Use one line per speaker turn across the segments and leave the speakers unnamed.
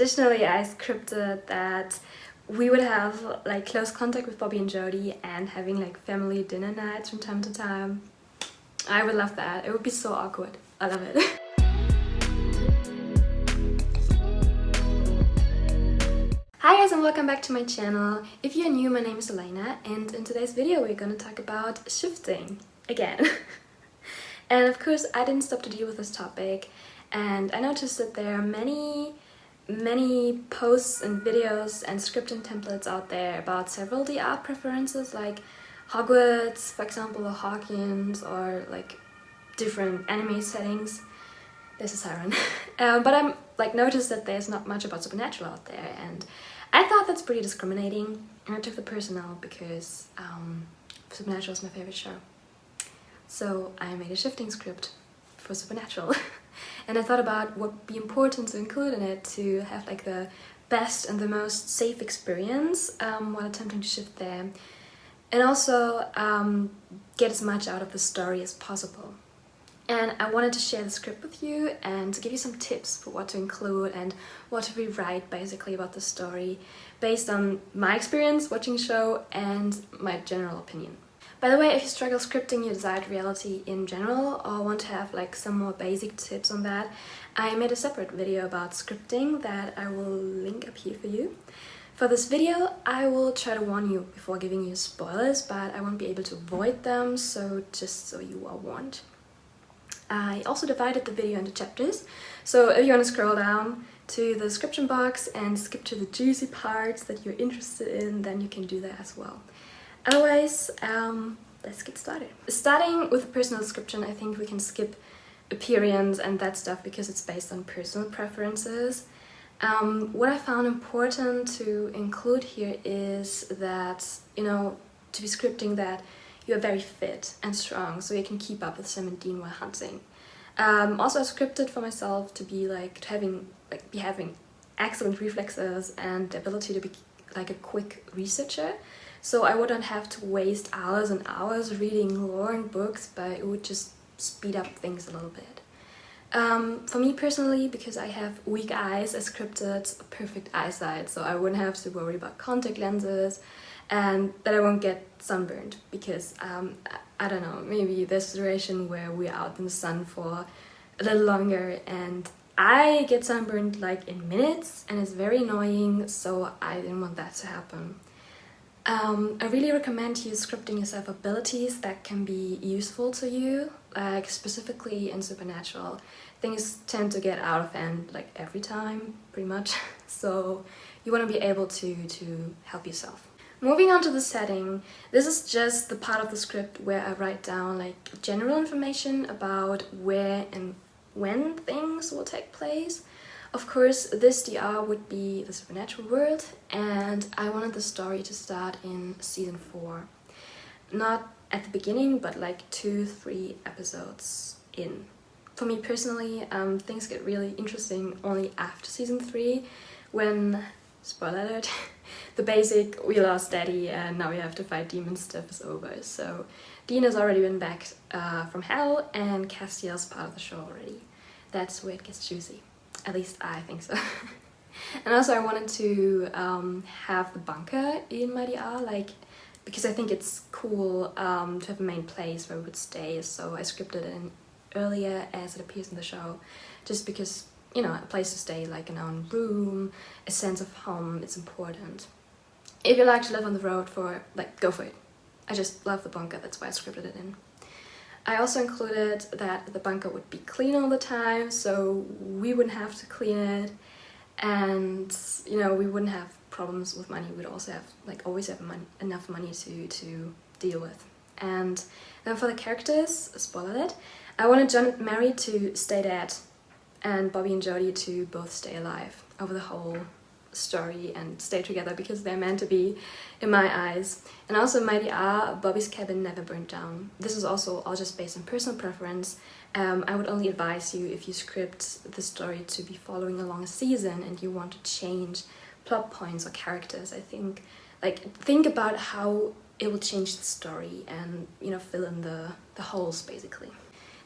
Additionally, I scripted that we would have like close contact with Bobby and Jodie and having like family dinner nights from time to time. I would love that. It would be so awkward. I love it. Hi guys and welcome back to my channel. If you're new, my name is Alena and in today's video we're gonna talk about shifting again. And of course I didn't stop to deal with this topic, and I noticed that there are many posts and videos and scripting templates out there about several DR preferences, like Hogwarts, for example, or Hawkins, or like different anime settings. There's a siren. But I'm like noticed that there's not much about Supernatural out there, and I thought that's pretty discriminating, and I took the personal because Supernatural is my favorite show. So I made a shifting script for Supernatural. And I thought about what would be important to include in it to have like the best and the most safe experience while attempting to shift there, and also get as much out of the story as possible. And I wanted to share the script with you and to give you some tips for what to include and what to rewrite basically about the story based on my experience watching the show and my general opinion. By the way, if you struggle scripting your desired reality in general or want to have like some more basic tips on that, I made a separate video about scripting that I will link up here for you. For this video, I will try to warn you before giving you spoilers, but I won't be able to avoid them, so just so you are warned. I also divided the video into chapters, so if you want to scroll down to the description box and skip to the juicy parts that you're interested in, then you can do that as well. Otherwise, let's get started. Starting with a personal description, I think we can skip appearance and that stuff because it's based on personal preferences. What I found important to include here is that, you know, to be scripting that you are very fit and strong, so you can keep up with Sam and Dean while hunting. Also, I scripted for myself to be like having excellent reflexes and the ability to be like a quick researcher. So I wouldn't have to waste hours and hours reading lore and books, but it would just speed up things a little bit. For me personally, because I have weak eyes, I scripted perfect eyesight, so I wouldn't have to worry about contact lenses and that I won't get sunburned because, I don't know, maybe there's a situation where we're out in the sun for a little longer and I get sunburned like in minutes and it's very annoying, so I didn't want that to happen. I really recommend you scripting yourself abilities that can be useful to you, like specifically in Supernatural. Things tend to get out of hand like every time, pretty much, so you want to be able to help yourself. Moving on to the setting, this is just the part of the script where I write down like general information about where and when things will take place. Of course, this DR would be the Supernatural world, and I wanted the story to start in season 4. Not at the beginning, but like 2-3 episodes in. For me personally, things get really interesting only after season 3, when, spoiler alert, the basic "we lost Daddy and now we have to fight demons" stuff is over. So Dean has already been back from hell, and Castiel's part of the show already. That's where it gets juicy. At least I think so. And also I wanted to have the bunker in my DR, like, because I think it's cool to have a main place where we would stay, so I scripted it in earlier as it appears in the show, just because, you know, a place to stay, like an own room, a sense of home, it's important. If you like to live on the road go for it. I just love the bunker, that's why I scripted it in. I also included that the bunker would be clean all the time, so we wouldn't have to clean it, and, you know, we wouldn't have problems with money. We'd also have, like, always have enough money to deal with. And then for the characters, spoiler alert, I wanted John and Mary to stay dead and Bobby and Jodie to both stay alive over the whole story and stay together because they're meant to be, in my eyes. And also in my DR, Bobby's cabin never burned down. This is also all just based on personal preference. I would only advise you, if you script the story to be following along a season and you want to change plot points or characters, I think, like, think about how it will change the story and, you know, fill in the holes basically.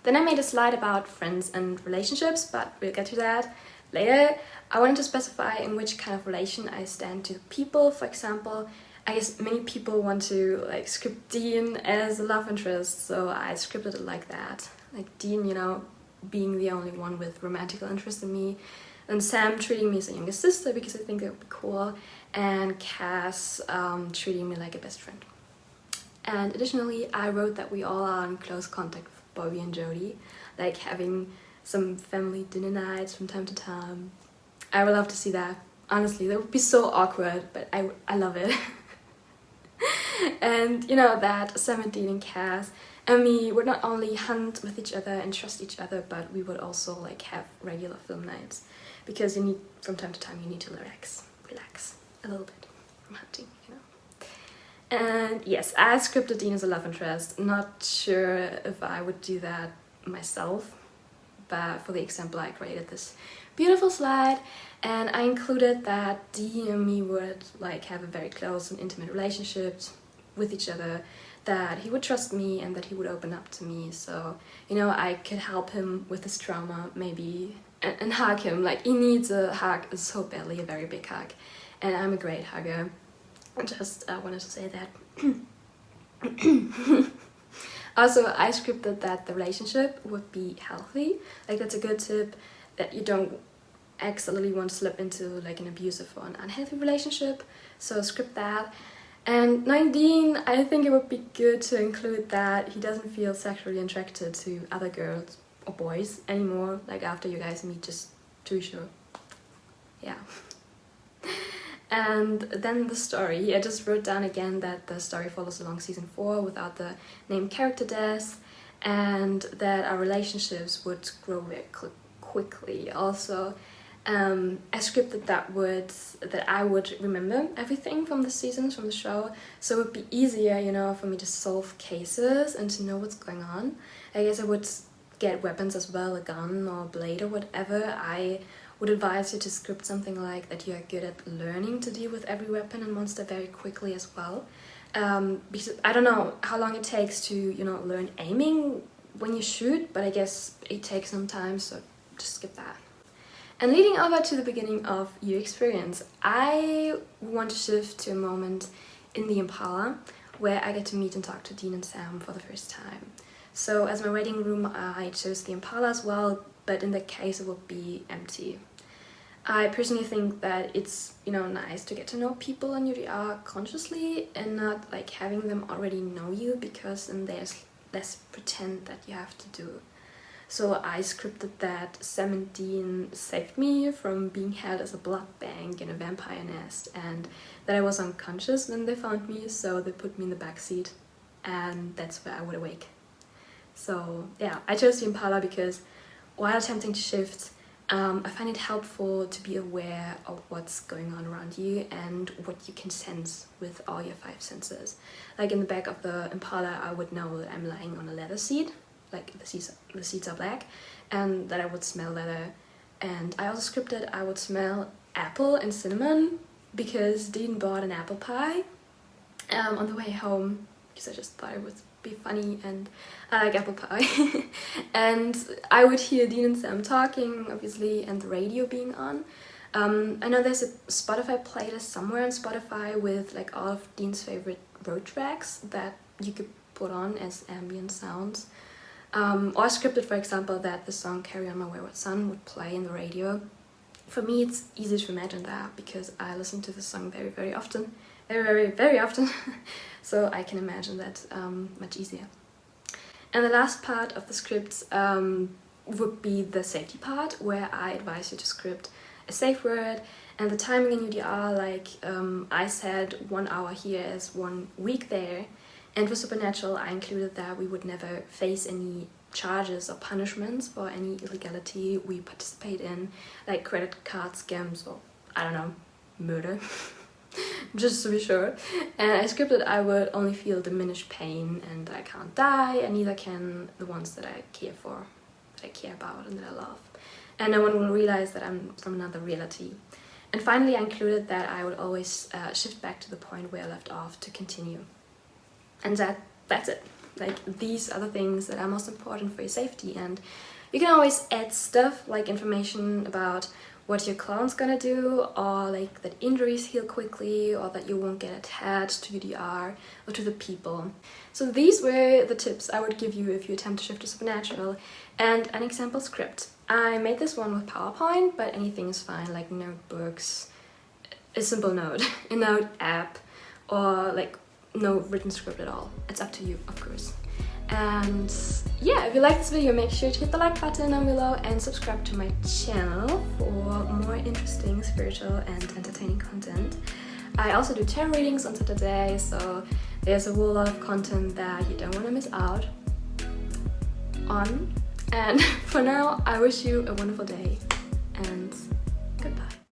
Then I made a slide about friends and relationships, but we'll get to that. Later, I wanted to specify in which kind of relation I stand to people. For example, I guess many people want to like script Dean as a love interest, so I scripted it like that. Like Dean, you know, being the only one with romantical interest in me, and Sam treating me as a younger sister because I think that would be cool, and Cass treating me like a best friend. And additionally, I wrote that we all are in close contact with Bobby and Jody, like having some family dinner nights from time to time. I would love to see that. Honestly, that would be so awkward, but I love it. And you know that Sam and Dean and Cass and me would not only hunt with each other and trust each other, but we would also like have regular film nights, because you need, from time to time, you need to relax a little bit from hunting, you know. And yes, I scripted Dean as a love interest. Not sure if I would do that myself, but for the example, I created this beautiful slide, and I included that Dean and me would like have a very close and intimate relationship with each other, that he would trust me and that he would open up to me, so you know, I could help him with his trauma maybe, and hug him. Like, he needs a hug so badly, a very big hug, and I'm a great hugger. I just wanted to say that. Also, I scripted that the relationship would be healthy. Like, that's a good tip, that you don't accidentally want to slip into like an abusive or an unhealthy relationship, so script that. And 19, I think it would be good to include that he doesn't feel sexually attracted to other girls or boys anymore, like after you guys meet, just to be sure. Yeah. And then the story. I just wrote down again that the story follows along season 4 without the named character deaths, and that our relationships would grow very quickly. Also, I scripted that I would remember everything from the seasons, from the show, so it would be easier, you know, for me to solve cases and to know what's going on. I guess I would get weapons as well, a gun or a blade or whatever. I would advise you to script something like that you are good at learning to deal with every weapon and monster very quickly as well. Because I don't know how long it takes to, you know, learn aiming when you shoot, but I guess it takes some time, so just skip that. And leading over to the beginning of your experience, I want to shift to a moment in the Impala where I get to meet and talk to Dean and Sam for the first time. So as my waiting room, I chose the Impala as well, but in that case it would be empty. I personally think that it's, you know, nice to get to know people on UDR consciously and not like having them already know you, because then there's less pretend that you have to do. So I scripted that Sam and Dean saved me from being held as a blood bank in a vampire nest, and that I was unconscious when they found me, so they put me in the backseat, and that's where I would awake. So yeah, I chose the Impala because while attempting to shift, I find it helpful to be aware of what's going on around you and what you can sense with all your 5 senses. Like in the back of the Impala, I would know that I'm lying on a leather seat, like the seats are black, and that I would smell leather. And I also scripted I would smell apple and cinnamon because Dean bought an apple pie on the way home, because I just thought it would be funny and I like apple pie. And I would hear Dean and Sam talking, obviously, and the radio being on. I know there's a Spotify playlist somewhere on Spotify with like all of Dean's favorite road tracks that you could put on as ambient sounds. Or scripted, for example, that the song Carry On My Wayward Son would play in the radio. For me, it's easy to imagine that because I listen to the song very, very often. Very often. So I can imagine that much easier. And the last part of the script would be the safety part, where I advise you to script a safe word, and the timing in UDR, like I said 1 hour here is 1 week there. And for Supernatural, I included that we would never face any charges or punishments for any illegality we participate in, like credit card scams or, I don't know, murder, just to be sure. And I scripted I would only feel diminished pain and I can't die, and neither can the ones that I care for, that I care about and that I love. And no one will realize that I'm from another reality. And finally, I included that I would always shift back to the point where I left off to continue. And that's it. Like, these are the things that are most important for your safety, and you can always add stuff like information about what your clone's gonna do, or like that injuries heal quickly, or that you won't get attached to who you are or to the people. So these were the tips I would give you if you attempt to shift to supernatural, and an example script. I made this one with PowerPoint, but anything is fine, like notebooks, a simple note, a note app, or like no written script at all. It's up to you, of course. And yeah, if you like this video, make sure to hit the like button down below and subscribe to my channel for more interesting spiritual and entertaining content. I also do tarot readings on Saturday, so there's a whole lot of content that you don't want to miss out on. And for now, I wish you a wonderful day, and